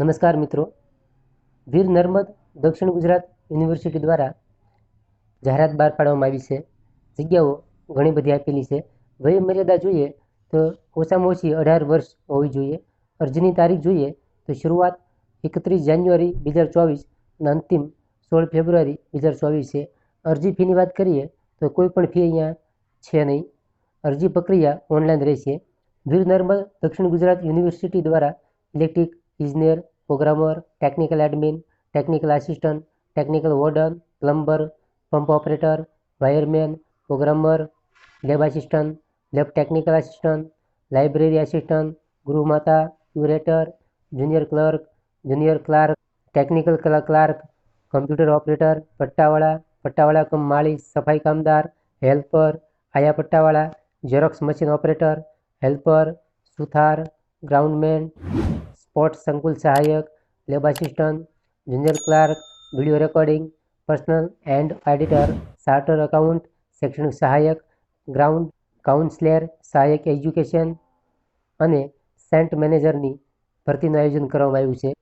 નમસ્કાર મિત્રો, વીર નર્મદ દક્ષિણ ગુજરાત યુનિવર્સિટી દ્વારા જાહેરાત બહાર પાડવામાં આવી છે. જગ્યાઓ ઘણી બધી આપેલી છે. વય મર્યાદા જોઈએ તો ઓછામાં ઓછી 18 વર્ષ હોવી જોઈએ. અરજીની તારીખ જોઈએ તો શરૂઆત 31 જાન્યુઆરી 2024 અને અંતિમ 16 ફેબ્રુઆરી 2024 છે. અરજી ફીની વાત કરીએ તો કોઈ પણ ફી અહીંયા છે નહીં. અરજી પ્રક્રિયા ઓનલાઈન રહેશે. વીર નર્મદ દક્ષિણ ગુજરાત યુનિવર્સિટી દ્વારા ઇલેક્ટ્રિક ઇજનેર, programmer, technical admin, technical assistant, technical warden, plumber, pump operator, wireman, programmer, lab assistant, lab technical assistant, library assistant, ગૃહમાતા, curator, junior clerk, technical clerk, computer operator, પટ્ટાવાળા કમ માળી, સફાઈ કામદાર, હેલ્પર, આયા પટ્ટાવાળા, ઝેરોક્સ મશીન ઓપરેટર, હેલ્પર, સુથાર, groundman, sports સંકુલ સહાયક, lab assistant, junior clerk, video recording, personal and editor, charter account, શૈક્ષણિક સહાયક, ગ્રાઉન્ડ કાઉન્સેલર, સહાયક એજ્યુકેશન અને સેન્ટ મેનેજરની ભરતીનું આયોજન કરવામાં આવ્યું છે.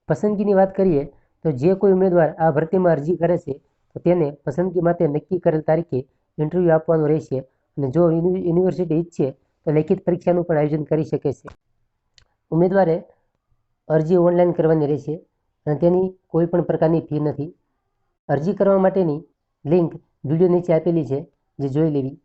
પસંદગીની વાત કરીએ તો જે કોઈ ઉમેદવાર આ ભરતીમાં અરજી કરે છે તો તેને પસંદગી માટે નક્કી કરેલ તારીખે ઇન્ટરવ્યૂ આપવાનું રહેશે અને જો યુનિવર્સિટી ઈચ્છે તો લેખિત પરીક્ષાનું પણ આયોજન કરી શકે છે. ઉમેદવારે અરજી ઓનલાઈન કરવાની રહેશે અને તેની કોઈ પણ પ્રકારની ફી નથી. અરજી કરવા માટેની લિંક વિડીયો નીચે આપેલી છે, જે જોઈ લેવી.